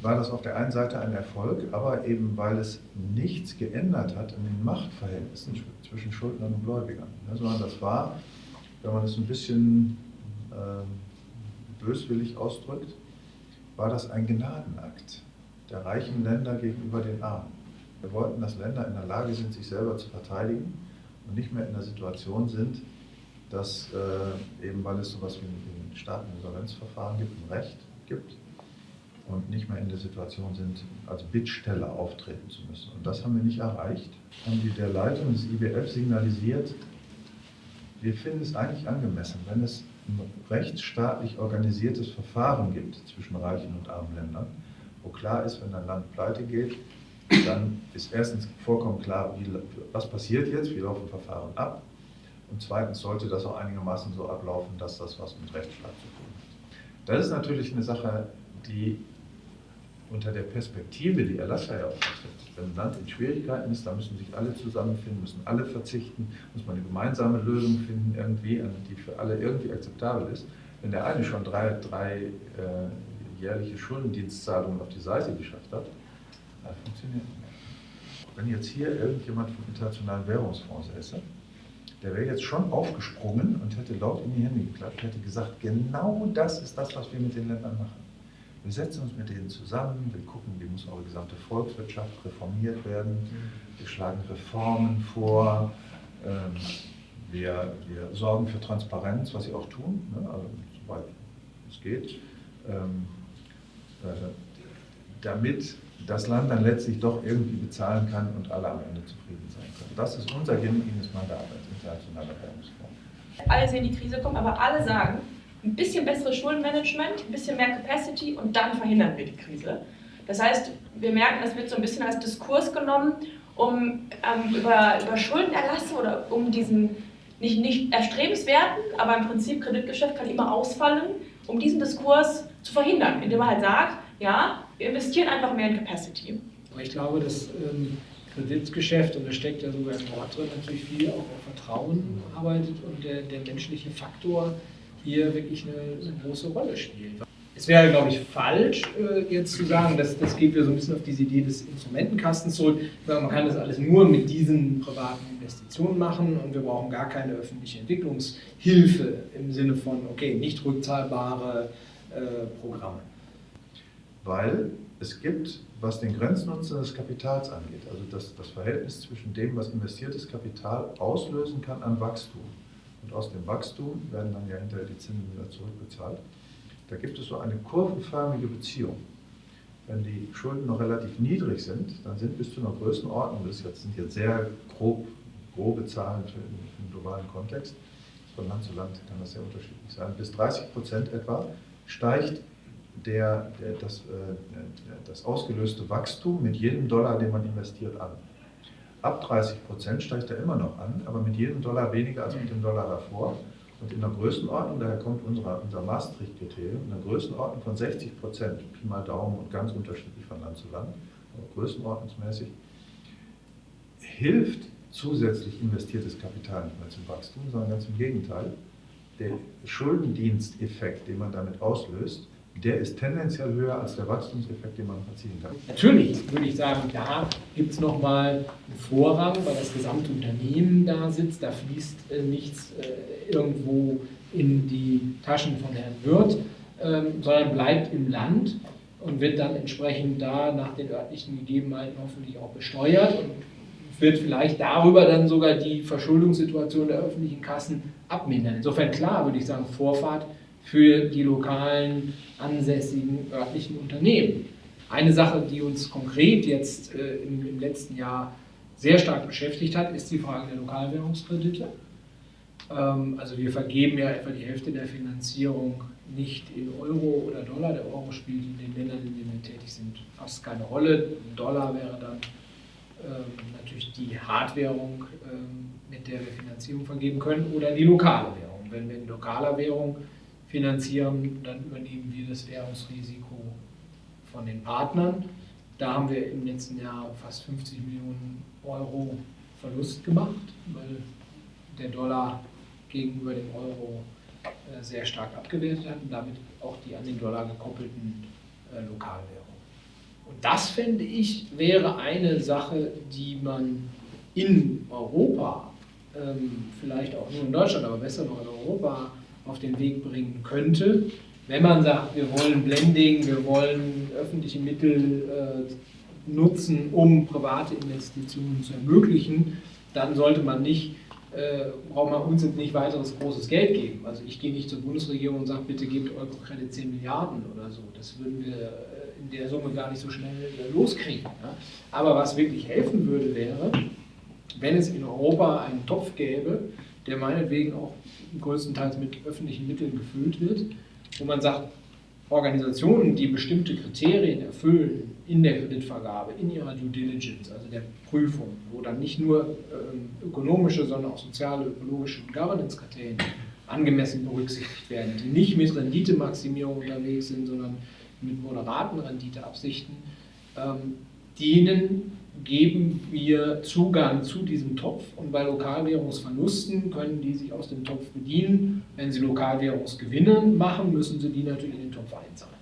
war das auf der einen Seite ein Erfolg, aber eben weil es nichts geändert hat in den Machtverhältnissen zwischen Schuldnern und Gläubigern. Ja, sondern das war, wenn man es ein bisschen böswillig ausdrückt, war das ein Gnadenakt der reichen Länder gegenüber den Armen. Wir wollten, dass Länder in der Lage sind, sich selber zu verteidigen und nicht mehr in der Situation sind, dass eben, weil es sowas wie ein Staateninsolvenzverfahren gibt, ein Recht gibt, und nicht mehr in der Situation sind, als Bittsteller auftreten zu müssen. Und das haben wir nicht erreicht. Haben die der Leitung des IWF signalisiert, wir finden es eigentlich angemessen, wenn es ein rechtsstaatlich organisiertes Verfahren gibt zwischen reichen und armen Ländern, wo klar ist, wenn ein Land pleite geht, dann ist erstens vollkommen klar, was passiert jetzt, wie laufen Verfahren ab, und zweitens sollte das auch einigermaßen so ablaufen, dass das was mit Rechtsstaat zu tun hat. Das ist natürlich eine Sache, die unter der Perspektive, die Al-Assad ja auch vertritt, wenn ein Land in Schwierigkeiten ist, da müssen sich alle zusammenfinden, müssen alle verzichten, muss man eine gemeinsame Lösung finden, irgendwie, die für alle irgendwie akzeptabel ist. Wenn der eine schon drei jährliche Schuldendienstzahlungen auf die Seite geschafft hat, das funktioniert nicht mehr. Wenn jetzt hier irgendjemand vom Internationalen Währungsfonds säße, der wäre jetzt schon aufgesprungen und hätte laut in die Hände geklatscht, hätte gesagt, genau das ist das, was wir mit den Ländern machen. Wir setzen uns mit denen zusammen, wir gucken, wie muss eure gesamte Volkswirtschaft reformiert werden, wir schlagen Reformen vor, wir sorgen für Transparenz, was sie auch tun, ne? Also soweit es geht, damit das Land dann letztlich doch irgendwie bezahlen kann und alle am Ende zufrieden sein können. Das ist unser genuines Mandat als Internationaler Währungsfonds. Alle sehen die Krise kommen, aber alle sagen, ein bisschen besseres Schuldenmanagement, ein bisschen mehr Capacity und dann verhindern wir die Krise. Das heißt, wir merken, das wird so ein bisschen als Diskurs genommen, um über Schuldenerlasse oder um diesen nicht erstrebenswerten, aber im Prinzip Kreditgeschäft kann immer ausfallen, um diesen Diskurs zu verhindern, indem man halt sagt, ja, wir investieren einfach mehr in Capacity. Aber ich glaube, das Kreditgeschäft, und da steckt ja sogar im Wort drin, natürlich viel auch auf Vertrauen arbeitet und der menschliche Faktor hier wirklich eine große Rolle spielt. Es wäre, glaube ich, falsch, jetzt zu sagen, das geht wieder so ein bisschen auf diese Idee des Instrumentenkastens zurück. Man kann das alles nur mit diesen privaten Investitionen machen und wir brauchen gar keine öffentliche Entwicklungshilfe im Sinne von, okay, nicht rückzahlbare Programme. Weil es gibt, was den Grenznutzen des Kapitals angeht, also das Verhältnis zwischen dem, was investiertes Kapital auslösen kann an Wachstum, und aus dem Wachstum werden dann ja hinterher die Zinsen wieder zurückbezahlt. Da gibt es so eine kurvenförmige Beziehung. Wenn die Schulden noch relativ niedrig sind, dann sind bis zu einer Größenordnung, das sind jetzt sehr grobe Zahlen für den globalen Kontext, von Land zu Land kann das sehr unterschiedlich sein, bis 30% etwa steigt das ausgelöste Wachstum mit jedem Dollar, den man investiert, an. Ab 30% steigt er immer noch an, aber mit jedem Dollar weniger als mit dem Dollar davor. Und in der Größenordnung, daher kommt unser Maastricht-Kriterium, in der Größenordnung von 60%, Pi mal Daumen und ganz unterschiedlich von Land zu Land, aber größenordnungsmäßig, hilft zusätzlich investiertes Kapital nicht mehr zum Wachstum, sondern ganz im Gegenteil. Der Schuldendiensteffekt, den man damit auslöst, der ist tendenziell höher als der Wachstumseffekt, den man erzielen kann. Natürlich würde ich sagen, da gibt es nochmal einen Vorrang, weil das gesamte Unternehmen da sitzt. Da fließt nichts irgendwo in die Taschen von Herrn Wirth, sondern bleibt im Land und wird dann entsprechend da nach den örtlichen Gegebenheiten hoffentlich auch besteuert und wird vielleicht darüber dann sogar die Verschuldungssituation der öffentlichen Kassen abmindern. Insofern klar, würde ich sagen, Vorfahrt für die lokalen, ansässigen, örtlichen Unternehmen. Eine Sache, die uns konkret jetzt im letzten Jahr sehr stark beschäftigt hat, ist die Frage der Lokalwährungskredite. Also wir vergeben ja etwa die Hälfte der Finanzierung nicht in Euro oder Dollar. Der Euro spielt in den Ländern, in denen wir tätig sind, fast keine Rolle. Ein Dollar wäre dann natürlich die Hardwährung, mit der wir Finanzierung vergeben können, oder die lokale Währung. Wenn wir in lokaler Währung finanzieren, dann übernehmen wir das Währungsrisiko von den Partnern. Da haben wir im letzten Jahr fast 50 Millionen Euro Verlust gemacht, weil der Dollar gegenüber dem Euro sehr stark abgewertet hat und damit auch die an den Dollar gekoppelten Lokalwährungen. Und das, finde ich, wäre eine Sache, die man in Europa, vielleicht auch nur in Deutschland, aber besser noch in Europa, auf den Weg bringen könnte, wenn man sagt, wir wollen Blending, wir wollen öffentliche Mittel nutzen, um private Investitionen zu ermöglichen, dann sollte man nicht, braucht man uns jetzt nicht weiteres großes Geld geben. Also ich gehe nicht zur Bundesregierung und sage, bitte gebt Eurocredit 10 Milliarden oder so. Das würden wir in der Summe gar nicht so schnell loskriegen. Ja? Aber was wirklich helfen würde, wäre, wenn es in Europa einen Topf gäbe, der meinetwegen auch größtenteils mit öffentlichen Mitteln gefüllt wird, wo man sagt, Organisationen, die bestimmte Kriterien erfüllen in der Kreditvergabe, in ihrer Due Diligence, also der Prüfung, wo dann nicht nur ökonomische, sondern auch soziale, ökologische und Governance-Kriterien angemessen berücksichtigt werden, die nicht mit Renditemaximierung unterwegs sind, sondern mit moderaten Renditeabsichten, denen geben wir Zugang zu diesem Topf und bei Lokalwährungsverlusten können die sich aus dem Topf bedienen. Wenn sie Lokalwährungsgewinne machen, müssen sie die natürlich in den Topf einzahlen.